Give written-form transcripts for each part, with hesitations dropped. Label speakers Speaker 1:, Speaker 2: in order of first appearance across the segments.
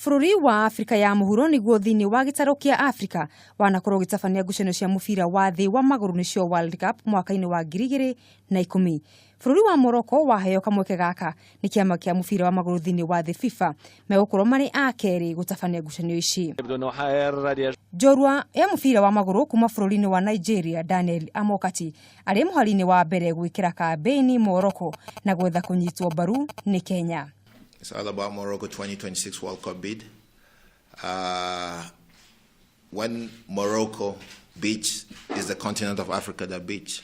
Speaker 1: Bũrũri wa Afrika ya mũhuro nĩguo thĩinĩ wa gĩtarũ kĩa Afrika wanakorwo gĩtabania ngucanio cia mũbira wa thĩ wa magũrũ nĩcio World Cup mwaka-inĩ wa 2010. Bũrũri wa Morocco waheo kamweke gaka nĩ kĩama kĩa mũbira wa magũrũ thĩinĩ wa thĩ FIFA megũkorwo marĩ a kerĩ gũtabania ngucanio ici. Njorua ya mũbira wa magũrũ kuma bũrũri-inĩ wa Nigeria Daniel Amokati arĩ mũhari-inĩ wa mbere gwĩkĩra kambĩini Morocco na gwetha kũnyitwo mbaru nĩ Kenya.
Speaker 2: It's all about Morocco 2026 World Cup bid. When Morocco beats, is the continent of Africa that beats.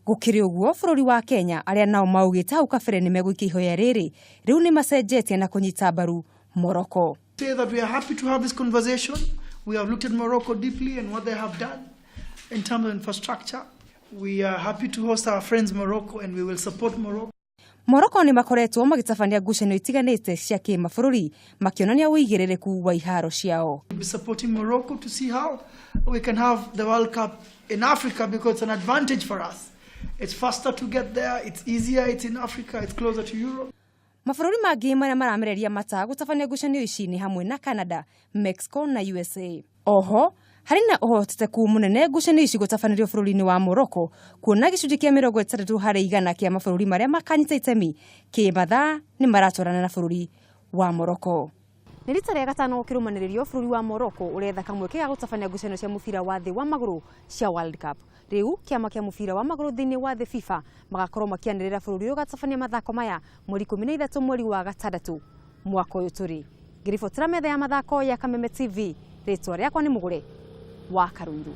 Speaker 1: Gũkĩrĩ ũguo bũrũri wa Kenya arĩa nao maugĩte hau kabere nĩ megũikia ihoya rĩrĩ rĩu nĩ macenjetie na kũnyita mbaru Morocco.
Speaker 3: Say that we are happy to have this conversation. We have looked at Morocco deeply and what they have done in terms of infrastructure. We are happy to host our friends Morocco and we will support Morocco.
Speaker 1: Morocco nĩ makoretwo magĩtabania ngucanio itiganĩte cia kĩmabũrũri makĩonania ũigĩrĩrĩku wa iharo ciao.
Speaker 3: We'll be supporting Morocco to see how we can have the World Cup in Africa because it's an advantage for us. It's faster to get there, it's easier, it's in Africa, it's closer to Europe.
Speaker 1: Mabũrũri mangĩ marĩa maramereria mata gũtabania ngucanio ici nĩ hamwe na Canada, Mexico na USA. Oho, harĩ na ũhotekeku mũnene ngucanio ici gũtabanĩrio bũrũri-inĩ wa Morocco kuona gĩcunjĩ kĩa 60% kĩa mabũrũri marĩa makanyita itemi kĩmathaa nĩ maratwarana na bũrũri wa Morocco. Nĩ rita rĩa gatano kĩrũmanĩrĩrio bũrũri wa Morocco ũretha kamweke ga gũtabania ngucanio cia mũbira wa thĩ wa magũrũ cia World Cup. Rĩu kĩama kĩa mũbira wa magũrũ thĩinĩ wa thĩ FIFA magakorwo makĩanĩrĩra bũrũri ũyũ gatabania mathako maya mweri 13 mweri wa gatandatũ mwaka ũyũ tũrĩ. Ngĩribotera metha ya mathako ya Kameme TV, rĩtwa rĩakwa nĩ Mũgũre wa Karundu.